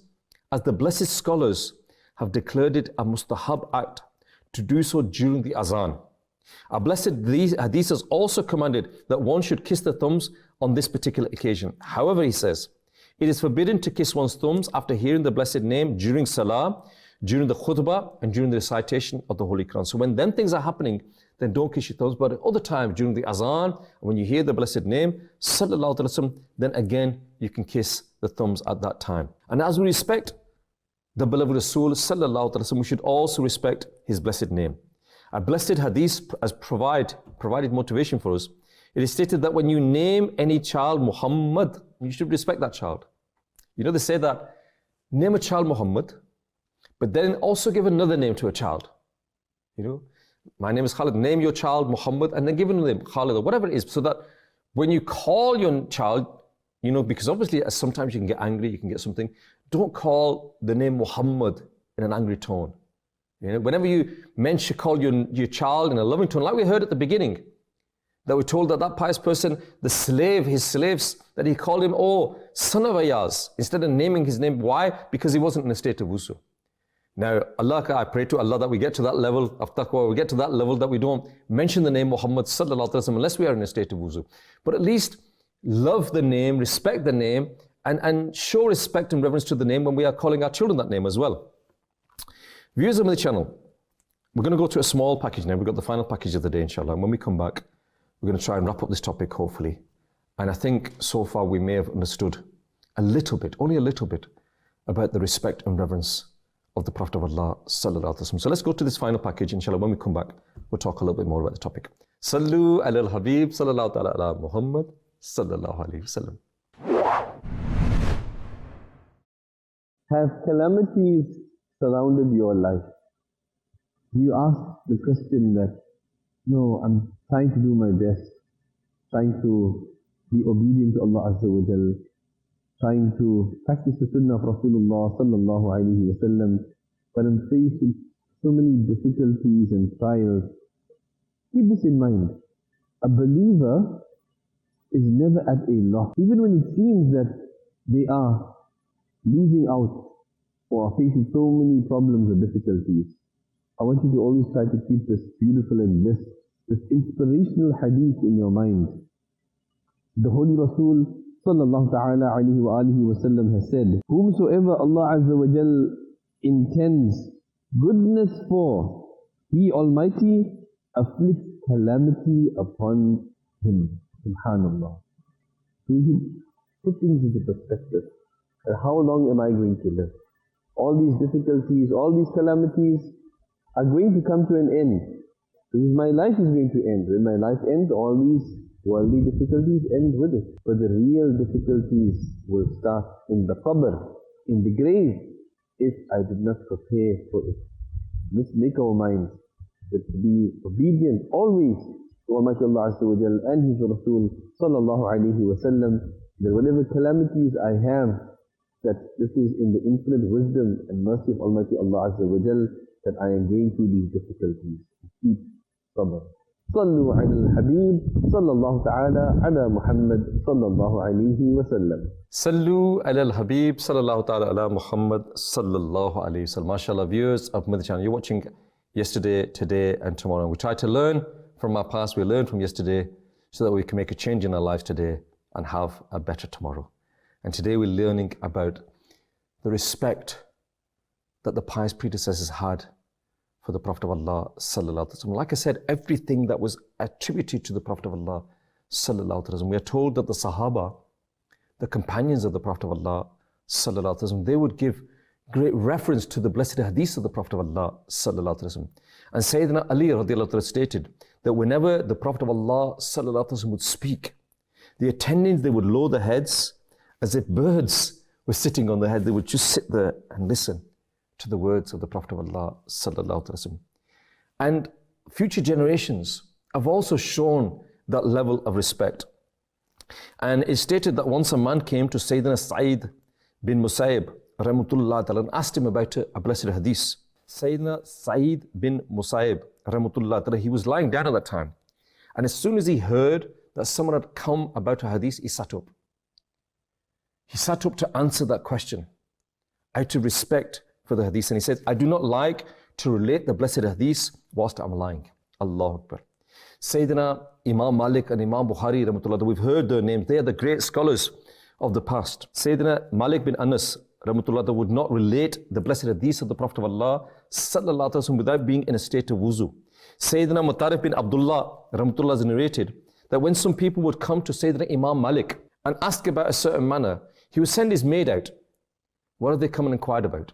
as the blessed scholars have declared it a mustahab act to do so during the azan. Our blessed hadith has also commanded that one should kiss the thumbs on this particular occasion. However, he says, it is forbidden to kiss one's thumbs after hearing the blessed name during salah, during the khutbah, and during the recitation of the Holy Quran. So when them things are happening, then don't kiss your thumbs. But at other times, during the azan, when you hear the blessed name, sallallahu alaihi wasallam, then again, you can kiss the thumbs at that time. And as we respect the beloved Rasul sallallahu alaihi wasallam, we should also respect his blessed name. A blessed hadith has provided motivation for us. It is stated that when you name any child Muhammad, you should respect that child. You know, they say that name a child Muhammad, but then also give another name to a child. You know, my name is Khalid, name your child Muhammad, and then give another name, Khalid, or whatever it is, so that when you call your child, you know, because obviously sometimes you can get angry, you can get something, don't call the name Muhammad in an angry tone. You know, whenever you call your child in a loving tone, like we heard at the beginning, that we're told that pious person, the slave, his slaves, that he called him, oh, son of Ayaz, instead of naming his name. Why? Because he wasn't in a state of wuzu. Now, Allah, I pray to Allah that we get to that level of taqwa, we get to that level that we don't mention the name Muhammad sallallahu alaihi wasallam unless we are in a state of wuzu. But at least love the name, respect the name, and show respect and reverence to the name when we are calling our children that name as well. Viewers of the channel, we're going to go to a small package now. We've got the final package of the day, inshallah. And when we come back, we're going to try and wrap up this topic, hopefully. And I think so far we may have understood a little bit, only a little bit, about the respect and reverence of the Prophet of Allah sallallahu alaihi wasallam. So let's go to this final package, inshallah. When we come back, we'll talk a little bit more about the topic. Sallu ala al-Habib sallallahu ala Muhammad sallallahu alaihi wasallam. Have calamities surrounded your life? Do you ask the question that, no, I'm trying to do my best, trying to be obedient to Allah Azza wa Jal, trying to practice the Sunnah of Rasulullah sallallahu alayhi wa sallam, but I'm faced with so many difficulties and trials. Keep this in mind. A believer is never at a loss. Even when it seems that they are losing out or are facing so many problems or difficulties, I want you to always try to keep this beautiful and this inspirational hadith in your mind. The Holy Rasul sallallahu ta'ala alayhi wa alihi wa sallam has said, whomsoever Allah Azza wa Jal intends goodness for, He Almighty afflicts calamity upon him. Subhanallah. So we should put things into perspective. And how long am I going to live? All these difficulties, all these calamities are going to come to an end. Because my life is going to end. When my life ends, all these worldly difficulties end with it. But the real difficulties will start in the qabr, in the grave, if I did not prepare for it. Let's make our minds to be obedient always to Almighty Allah Azza wa Jal and His Rasul sallallahu alayhi wa sallam, that whatever calamities I have, that this is in the infinite wisdom and mercy of Almighty Allah Azza wa Jal, that I am going through these difficulties. Keep sabr. صلوا على الحبيب صلى الله تعالى على محمد صلى الله عليه وسلم. Sallu ala al-Habib sallallahu ta'ala ala Muhammad sallallahu alayhi wa sallam. MashaAllah, viewers of Madani Channel, you're watching yesterday, today and tomorrow. We try to learn from our past, we learn from yesterday so that we can make a change in our lives today and have a better tomorrow. And today we're learning about the respect that the pious predecessors had for the Prophet of Allah sallallahu alaihi wasallam. Like I said, everything that was attributed to the Prophet of Allah sallallahu alaihi wasallam. We are told that the Sahaba, the companions of the Prophet of Allah sallallahu alaihi wasallam, they would give great reference to the blessed hadith of the Prophet of Allah sallallahu alaihi wasallam. And Sayyidina Ali radiallahu anhu stated that whenever the Prophet of Allah sallallahu alaihi wasallam would speak, the attendants, they would lower their heads as if birds were sitting on their head. They would just sit there and listen to the words of the Prophet of Allah sallallahu alaihi wasallam. And future generations have also shown that level of respect. And it's stated that once a man came to Sayyidina Sa'id bin Musayyib rahmatullah ta'ala and asked him about a blessed hadith. Sayyidina Sa'id bin Musayyib rahmatullah ta'ala, he was lying down at that time. And as soon as he heard that someone had come about a hadith, he sat up. He sat up to answer that question out of respect for the hadith. And he said, I do not like to relate the blessed hadith whilst I'm lying. Allahu Akbar. Sayyidina Imam Malik and Imam Bukhari, rahmatullah, we've heard their names. They are the great scholars of the past. Sayyidina Malik bin Anas, rahmatullah, would not relate the blessed hadith of the Prophet of Allah sallallahu alaihi wasallam without being in a state of wuzu. Sayyidina Mutarif bin Abdullah, rahmatullah, has narrated that when some people would come to Sayyidina Imam Malik and ask about a certain matter, he would send his maid out. What have they come and inquired about?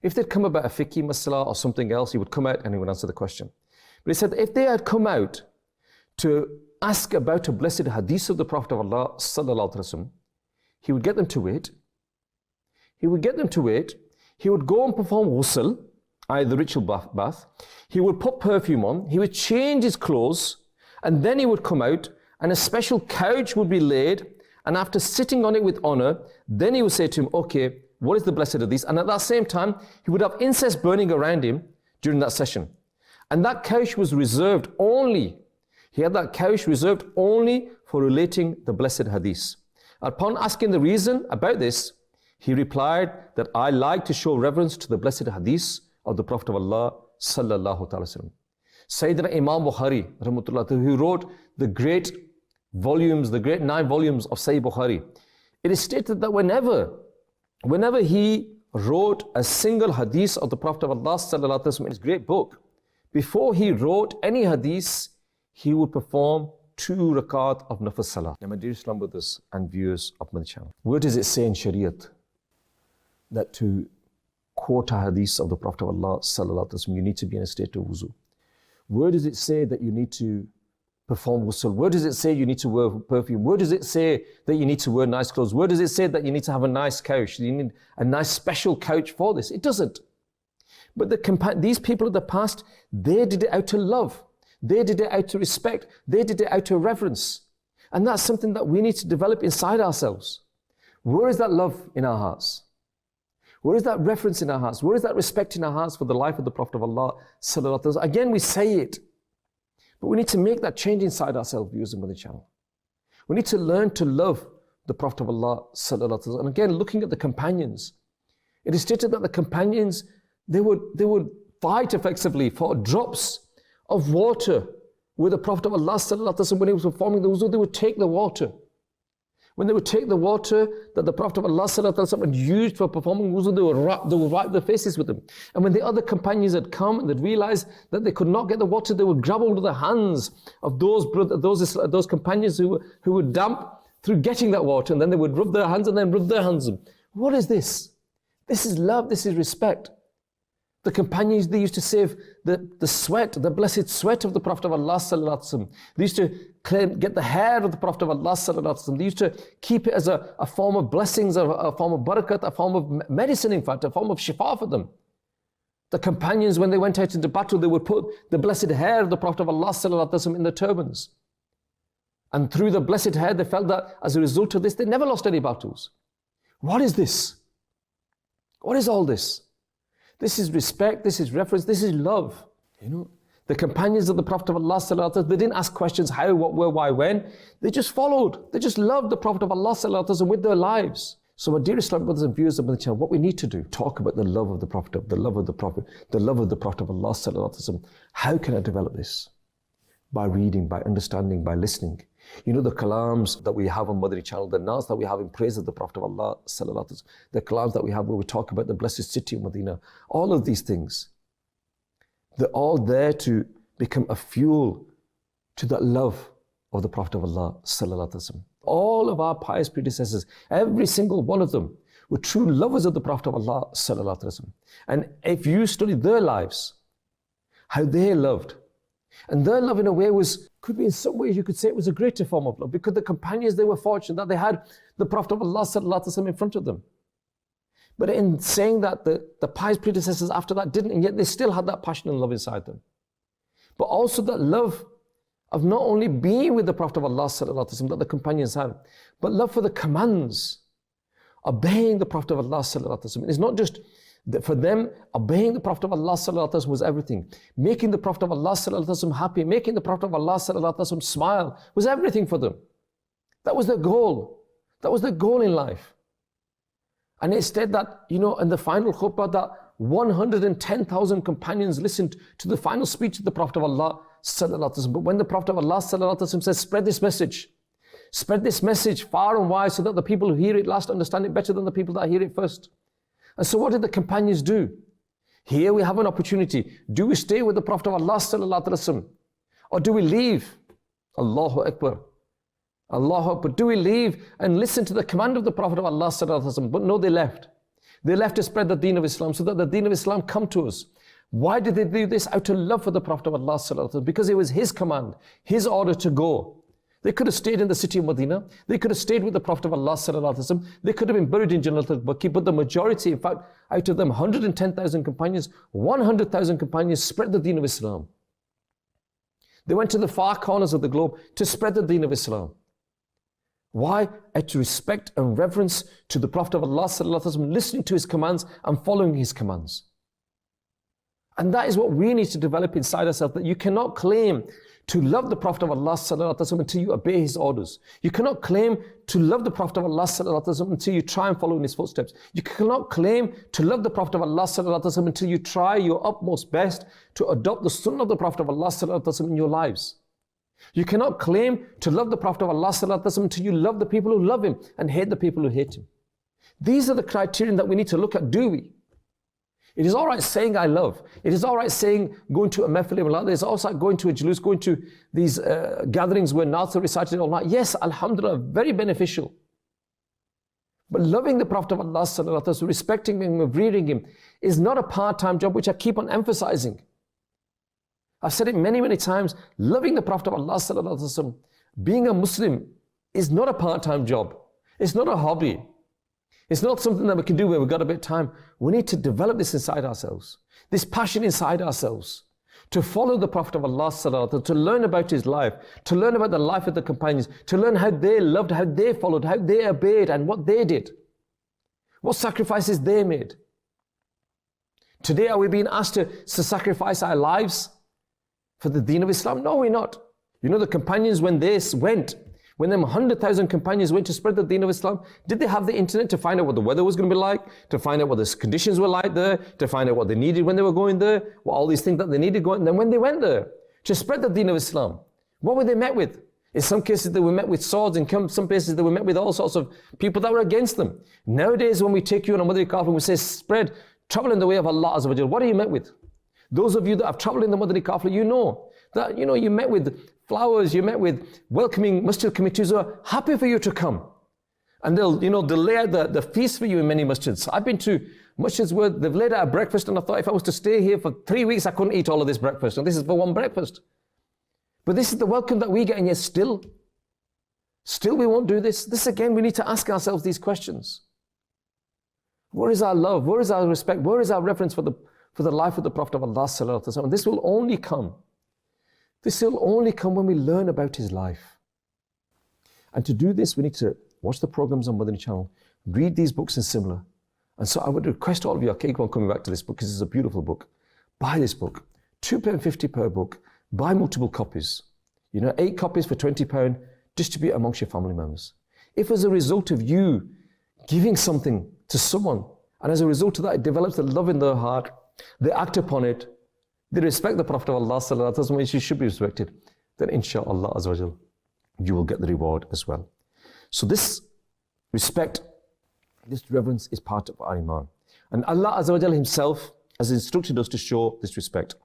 If they'd come about a fiqh masala or something else, he would come out and he would answer the question. But he said, if they had come out to ask about a blessed hadith of the Prophet of Allah sallallahu alaihi wasallam, he would get them to wait. He would get them to wait. He would go and perform ghusl, i.e. the ritual bath. He would put perfume on. He would change his clothes, and then he would come out, and a special couch would be laid. And after sitting on it with honor, then he would say to him, okay, what is the blessed hadith? And at that same time, he would have incense burning around him during that session. And that couch was reserved only, he had that couch reserved only for relating the blessed hadith. Upon asking the reason about this, he replied that I like to show reverence to the blessed hadith of the Prophet of Allah sallallahu alaihi wasallam. Sayyidina Imam Bukhari, rahmatullah, who wrote the great volumes, the great 9 volumes of Sahih Bukhari, it is stated that whenever he wrote a single hadith of the Prophet of Allah sallallahu alaihi wasallam in his great book, before he wrote any hadith, he would perform 2 rakat of nafil salah. Now, my dear Islam brothers and viewers of my channel, where does it say in Shariat that to quote a hadith of the Prophet of Allah sallallahu alaihi wasallam, you need to be in a state of wuzu? Where does it say that you need to perform ghusl? Where does it say you need to wear perfume? Where does it say that you need to wear nice clothes? Where does it say that you need to have a nice couch? You need a nice special couch for this? It doesn't. But these people of the past, they did it out of love. They did it out of respect. They did it out of reverence. And that's something that we need to develop inside ourselves. Where is that love in our hearts? Where is that reference in our hearts? Where is that respect in our hearts for the life of the Prophet of Allah sallallahu alaihi wasallam? Again, we say it, but we need to make that change inside ourselves, viewers of Madani Channel. We need to learn to love the Prophet of Allah sallallahu alaihi wasallam. And again, looking at the companions, it is stated that the companions, they would fight effectively for drops of water with the Prophet of Allah sallallahu alaihi wasallam. When he was performing the wuzu, they would take the water. When they would take the water that the Prophet of Allah sallallahu alaihi wasallam had used for performing wuzu, they would wipe their faces with them. And when the other companions had come and they'd realized that they could not get the water, they would grab hold of the hands of those companions who were damp through getting that water, and then they would rub their hands and then rub their hands. What is this? This is love, this is respect. The companions, they used to save the sweat, the blessed sweat of the Prophet of Allah sallallahu alaihi wasallam. They used to get the hair of the Prophet of Allah sallallahu alaihi wasallam. They used to keep it as a form of blessings, a form of barakat, a form of medicine, in fact, a form of shifa for them. The companions, when they went out into battle, they would put the blessed hair of the Prophet of Allah sallallahu alaihi wasallam in their turbans. And through the blessed hair, they felt that as a result of this, they never lost any battles. What is this? What is all this? This is respect, this is reference, this is love. You know, the companions of the Prophet of Allah sallallahu alaihi wasallam, they didn't ask questions how, what, where, why, when. They just followed. They just loved the Prophet of Allah sallallahu alaihi wasallam with their lives. So, my dear Islamic brothers and viewers of the channel, what we need to do, talk about the love of the Prophet, the love of the Prophet, the love of the Prophet of Allah sallallahu alaihi wasallam. How can I develop this? By reading, by understanding, by listening. You know, the kalams that we have on Madani Channel, the na's that we have in praise of the Prophet of Allah sallallahu alaihi wasallam, the kalams that we have where we talk about the blessed city of Medina, all of these things, they're all there to become a fuel to that love of the Prophet of Allah sallallahu alaihi wasallam. All of our pious predecessors, every single one of them, were true lovers of the Prophet of Allah sallallahu alaihi wasallam. And if you study their lives, how they loved, and their love in a way could be in some ways you could say it was a greater form of love, because the companions, they were fortunate that they had the Prophet of Allah sallallahu alaihi wasallam in front of them. But in saying that, the pious predecessors after that didn't, and yet they still had that passion and love inside them. But also that love of not only being with the Prophet of Allah sallallahu alaihi wasallam that the companions had, but love for the commands, obeying the Prophet of Allah sallallahu alaihi wasallam. It's not just for them, obeying the Prophet of Allah sallallahu alaihi wasallam was everything. Making the Prophet of Allah sallallahu alaihi wasallam happy, making the Prophet of Allah sallallahu alaihi wasallam smile was everything for them. That was their goal. That was their goal in life. And it said that, you know, in the final khutbah, that 110,000 companions listened to the final speech of the Prophet of Allah sallallahu alaihi wasallam. But when the Prophet of Allah sallallahu alaihi wasallam says, spread this message far and wide, so that the people who hear it last understand it better than the people that hear it first. And so what did the companions do? Here we have an opportunity. Do we stay with the Prophet of Allah sallallahu alaihi wasallam, or do we leave? Allahu Akbar. Allahu Akbar. Do we leave and listen to the command of the Prophet of Allah sallallahu alaihi wasallam? But no, they left. They left to spread the deen of Islam, so that the deen of Islam come to us. Why did they do this? Out of love for the Prophet of Allah sallallahu alaihi wasallam, because it was his command, his order to go. They could have stayed in the city of Medina. They could have stayed with the Prophet of Allah sallallahu alaihi wasallam. They could have been buried in Jannat al-Baqi. But the majority, in fact, out of them, 110,000 companions, 100,000 companions spread the deen of Islam. They went to the far corners of the globe to spread the deen of Islam. Why? Out of respect and reverence to the Prophet of Allah sallallahu alaihi wasallam, listening to his commands and following his commands. And that is what we need to develop inside ourselves, that you cannot claim to love the Prophet of Allah sallallahu alaihi wasallam until you obey his orders. You cannot claim to love the Prophet of Allah sallallahu alaihi wasallam until you try and follow in his footsteps. You cannot claim to love the Prophet of Allah sallallahu alaihi wasallam until you try your utmost best to adopt the Sunnah of the Prophet of Allah sallallahu alaihi wasallam in your lives. You cannot claim to love the Prophet of Allah sallallahu alaihi wasallam until you love the people who love him and hate the people who hate him. These are the criterion that we need to look at, do we? It is all right saying I love. It is all right saying going to a mehfil. It's also going to a julus, going to these gatherings where naats are recited all night. Yes, alhamdulillah, very beneficial. But loving the Prophet of Allah sallallahu alaihi wasallam, respecting him, revering him, is not a part-time job, which I keep on emphasizing. I've said it many, many times. Loving the Prophet of Allah sallallahu alaihi wasallam, being a Muslim, is not a part-time job. It's not a hobby. It's not something that we can do where we've got a bit of time. We need to develop this inside ourselves, this passion inside ourselves, to follow the Prophet of Allah sallallahu alaihi wasallam, to learn about his life, to learn about the life of the companions, to learn how they loved, how they followed, how they obeyed, and what they did, what sacrifices they made. Today, are we being asked to sacrifice our lives for the deen of Islam? No, we're not. You know, the companions, when they went, when them 100,000 companions went to spread the deen of Islam, did they have the internet to find out what the weather was going to be like, to find out what the conditions were like there, to find out what they needed when they were going there, what all these things that they needed going? And then when they went there to spread the deen of Islam, what were they met with? In some cases, they were met with swords. In some places, they were met with all sorts of people that were against them. Nowadays, when we take you on a Madani Kafla and we say, spread, travel in the way of Allah Azza wa Jal, what are you met with? Those of you that have traveled in the Madani Kafla, you know that, you met with flowers, you met with welcoming masjid committees who are happy for you to come. And they'll lay out the feast for you in many masjids. I've been to masjids where they've laid out a breakfast, and I thought if I was to stay here for 3 weeks, I couldn't eat all of this breakfast. And this is for one breakfast. But this is the welcome that we get, and yet still we won't do this. This again, we need to ask ourselves these questions. Where is our love? Where is our respect? Where is our reverence for the life of the Prophet of Allah sallallahu alaihi wasallam? This will only come. This will only come when we learn about his life. And to do this, we need to watch the programs on Madani Channel, read these books and similar. And so I would request all of you, I keep on coming back to this book because it's a beautiful book. Buy this book, £2.50 per book. Buy multiple copies. 8 copies for £20, distribute amongst your family members. If as a result of you giving something to someone, and as a result of that, it develops the love in their heart, they act upon it, they respect the Prophet of Allah sallallahu alaihi wasallam, which should be respected, then inshallah azza wa jal, you will get the reward as well. So this respect, this reverence is part of our iman. And Allah azza wa jal himself has instructed us to show this respect.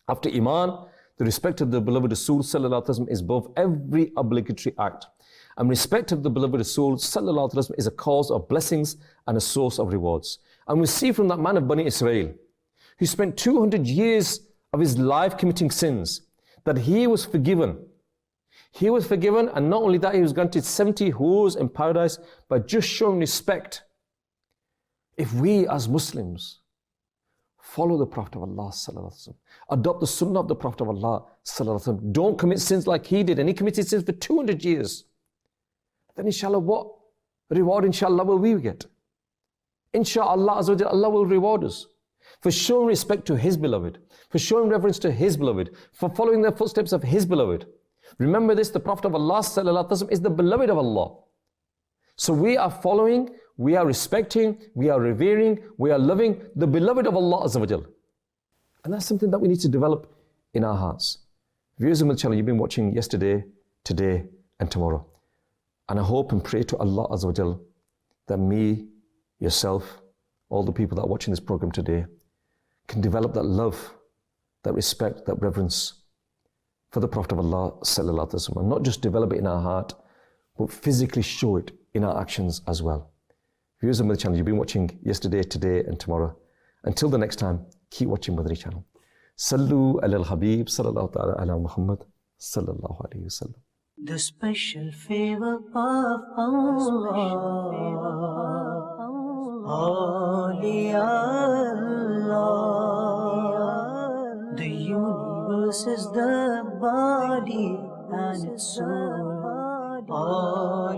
After iman, the respect of the beloved Rasul sallallahu alaihi wasallam is above every obligatory act. And respect of the beloved Rasul sallallahu alaihi wasallam is a cause of blessings and a source of rewards. And we see from that man of Bani Israel, who spent 200 years of his life committing sins, that he was forgiven. He was forgiven, and not only that, he was granted 70 hurs in paradise by just showing respect. If we as Muslims follow the Prophet of Allah sallallahu alaihi wasallam, adopt the Sunnah of the Prophet of Allah sallallahu alaihi wasallam, don't commit sins like he did, and he committed sins for 200 years, then inshallah, what reward inshallah will we get? Inshallah azza wa jalla, Allah will reward us for showing respect to his beloved, for showing reverence to his beloved, for following the footsteps of his beloved. Remember this, the Prophet of Allah sallallahu alaihi wasallam is the beloved of Allah. So we are following, we are respecting, we are revering, we are loving the beloved of Allah azza wa jal. And that's something that we need to develop in our hearts. Viewers of the channel, you've been watching yesterday, today, and tomorrow. And I hope and pray to Allah azza wa jal that me, yourself, all the people that are watching this program today, can develop that love, that respect, that reverence for the Prophet of Allah sallallahu alaihi wasallam, and not just develop it in our heart, but physically show it in our actions as well. Viewers of Madani Channel, you've been watching yesterday, today, and tomorrow. Until the next time, keep watching Madani Channel. Sallu ala al-Habib sallallahu ta'ala ala Muhammad sallallahu alayhi wa sallam. The special favor of Allah, Allah. The universe is the body and its soul. Allah.